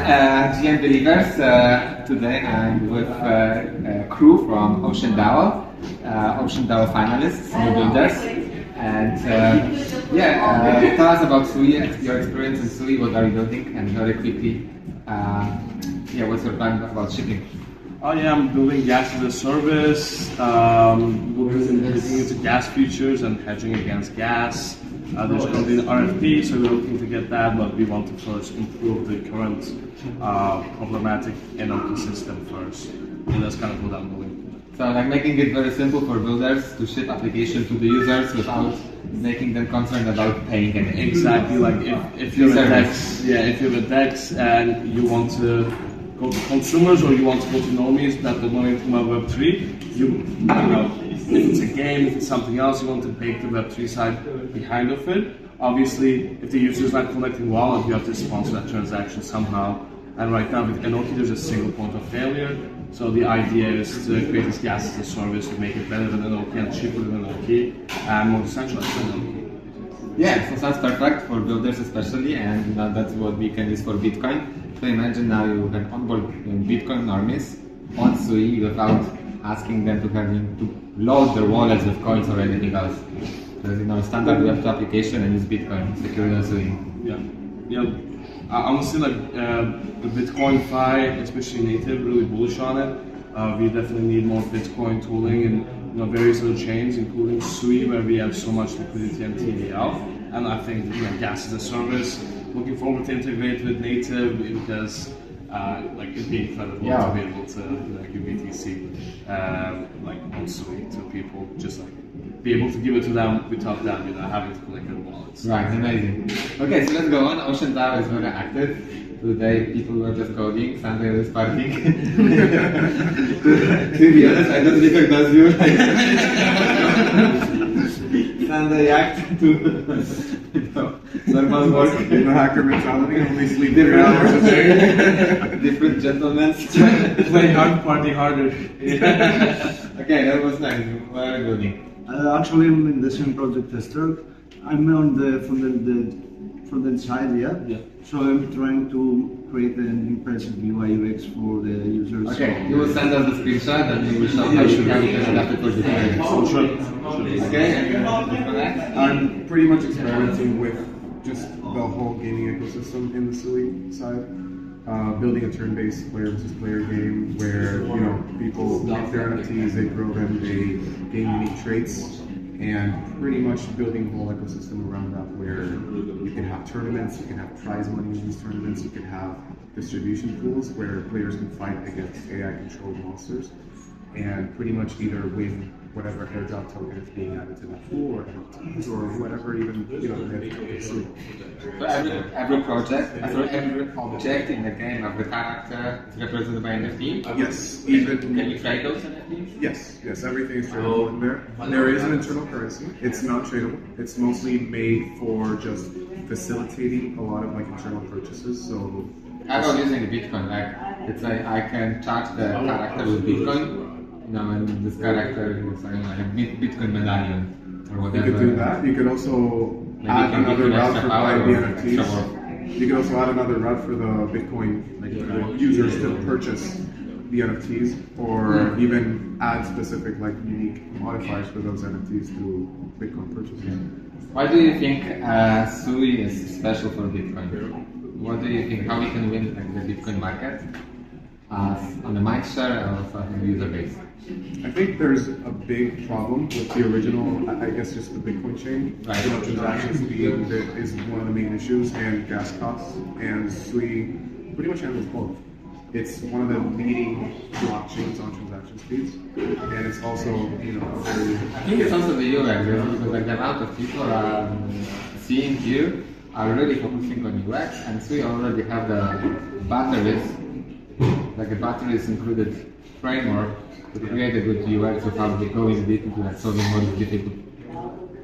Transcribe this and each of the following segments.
GM Believers. Today I'm with a crew from Ocean DAO, Ocean DAO Finalists, new builders. And tell us about Sui, your experience in Sui, what are you building, and very quickly, what's your plan about shipping? Oh yeah, I'm building gas as a service, looking into gas futures and hedging against gas. There's going to be an RFP, so we're looking to get that, but we want to first improve the current problematic NLP system first. And that's kind of what I'm doing. So like making it very simple for builders to ship application to the users without making them concerned about paying anything. Exactly, like if you're a DEX, if you're a DEX and you want to go to consumers or you want to go to normies that don't know anything about Web3, you know, if it's a game, if it's something else, you want to bake the Web3 side behind of it. Obviously, if the user is not connecting wallet, you have to sponsor that transaction somehow. And right now with Enoki, there's a single point of failure. So the idea is to create this gas as a service to make it better than Enoki and cheaper than Enoki and more decentralized than Enoki. Yeah, so sounds perfect for builders especially, and that's what we can use for Bitcoin. So imagine now you can onboard Bitcoin normies on Sui without asking them to load their wallets with coins or anything else. There's standard Web2 application and use Bitcoin secured on Sui. Yeah. Honestly, like the Bitcoin DeFi, especially native, really bullish on it. We definitely need more Bitcoin tooling in various other chains, including Sui, where we have so much liquidity and TVL. And I think gas as a service. Looking forward to integrate with native because it'd be incredible to be able to give BTC on Sui to people, just be able to give it to them without them having to collect their wallets. Right, amazing. Okay, so let's go on. Ocean DAO is very active. Today people were just coding, Sunday was partying. To be honest, I don't recognize you. Sunday act to normal work. The hacker mentality, only sleep 3 hours a day. Different gentlemen. Play hard, party harder. Okay, that was nice. What are you doing? Actually, I'm in the same project as Turk. I'm on the front-end side, So I'm trying to create an impressive UI UX for the users. Okay, you will send us the screenshot and we will show how you can adapt it for the Sure. Okay, I'm pretty much experimenting with just the whole gaming ecosystem in the Sui side. Building a turn-based player versus player game where people make their NFTs, they grow them, they gain unique traits, and pretty much building a whole ecosystem around that where you can have tournaments, you can have prize money in these tournaments, you can have distribution pools where players can fight against AI-controlled monsters and pretty much either win whatever airdrop token is being added to that pool or NFTs or whatever even the tokens. So every object in the game of the character is represented by NFT? Yes. Can you trade those NFTs? Yes, everything is tradable in there. There is an internal currency. It's not tradable. It's mostly made for just facilitating a lot of internal purchases. So I was using Bitcoin. It's like I can charge the character with Bitcoin. And this character is like a Bitcoin medallion or whatever. You could do that. You could also add another route for buying the NFTs. You could also add another route for the Bitcoin users to purchase the NFTs, or even add specific unique modifiers for those NFTs through Bitcoin purchases. Why do you think Sui is special for Bitcoin? What do you think? How we can win the Bitcoin market on the mind share and also on the user base? I think there's a big problem with the original, I guess just the Bitcoin chain. Right. Transaction speed is one of the main issues, and gas costs, and Sui pretty much handles both. It's one of the leading blockchains on transaction speeds, and it's also, very... I think it's also the UX, because the amount of people seeing you are really focusing on UX, and Sui already have the batteries, the batteries included framework to create a good UX without going deep into solving all these difficult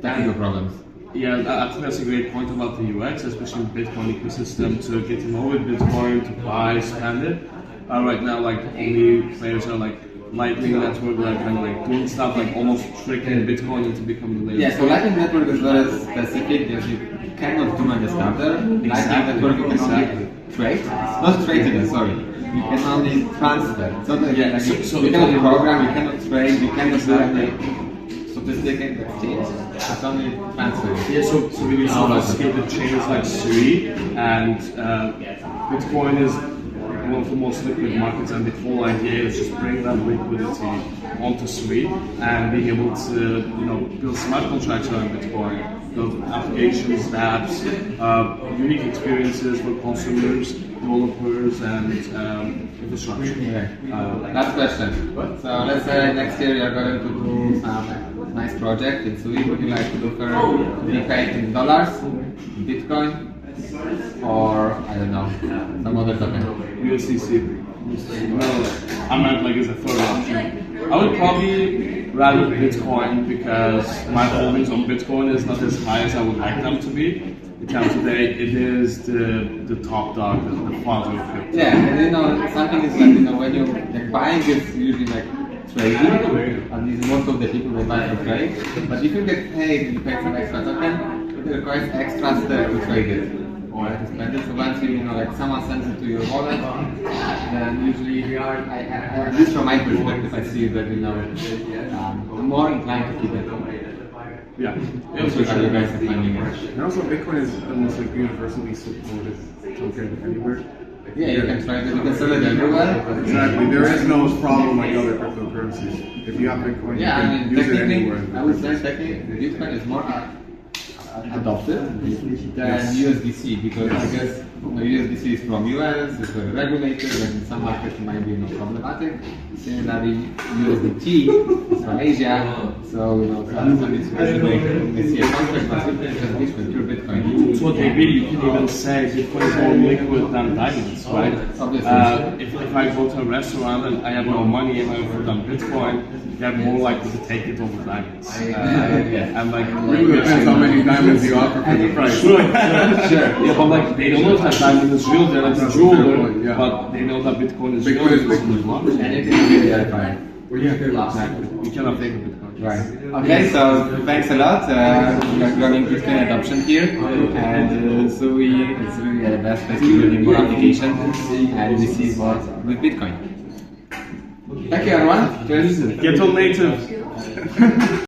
technical problems. Yeah, I think that's a great point about the UX, especially in the Bitcoin ecosystem, to get to know with Bitcoin, to buy, spend it. Right now, only players are Lightning Network that are kind of like doing stuff like almost tricking Bitcoin into becoming the layer. Yeah, so Lightning Network is very specific because you cannot do on the starter. Lightning Network you can only trade, not trade, sorry. You can only transfer. So that you cannot program, you cannot trade, you cannot do any sophisticated exchange. It's only transfer. Yeah, so really sophisticated chains like Sui and Bitcoin is one of the most liquid markets, and the whole idea is just bring that liquidity onto Sui and being able to build smart contracts around Bitcoin, build applications, apps, unique experiences for consumers, developers, and infrastructure. Last question. So let's say next year you're going to do some nice project in Sui. Would you like to be paid in dollars, Bitcoin, or I don't know, some other token? USDC. No, I meant like as a third option. I would probably rather Bitcoin because my holdings on Bitcoin is not as high as I would like them to be. At the end of the day, it is the top dog, the father of crypto. Yeah, and something is like, when you buying is usually like trading, at least most of the people they buy for trade. But if you get paid, you pay some extra token, it requires extra step to trade it. Or to spend it. So once like someone sends it to your wallet, then usually, at least from my perspective, I see that I'm more inclined to keep it. Yeah, That's what you guys are finding it. And also, Bitcoin is almost like universally supported token anywhere. Yeah, you can try it. You can sell it everywhere. Exactly. There is no problem like other cryptocurrencies. If you have Bitcoin, Yeah, you I can mean, use it technically, anywhere. I would say technically, Bitcoin is more adopted than USDC because I guess USDC is from US, it's very regulated, and in some markets it might be problematic. Similarly, USDT is from Asia, so sometimes it's they see a contract, but it's just Bitcoin, pure Bitcoin. It's what they really, you can even say Bitcoin is more liquid than diamonds, right? Obviously. If I go to a restaurant and I have no money and I offer them Bitcoin, they're more likely to take it over diamonds. And like, It really depends how many diamonds you offer for the price. Sure. Yeah, but like they don't know that diamond is real. They're like a jeweler, Yeah. but they know that Bitcoin is Bitcoin real. is Bitcoin. And it can be verified. You cannot fake a Bitcoin. Right. Okay, so thanks a lot. We're growing Bitcoin adoption here, and Sui is really the best place to build more applications, and we see more with Bitcoin. Thank you, everyone. Cheers. Get on native.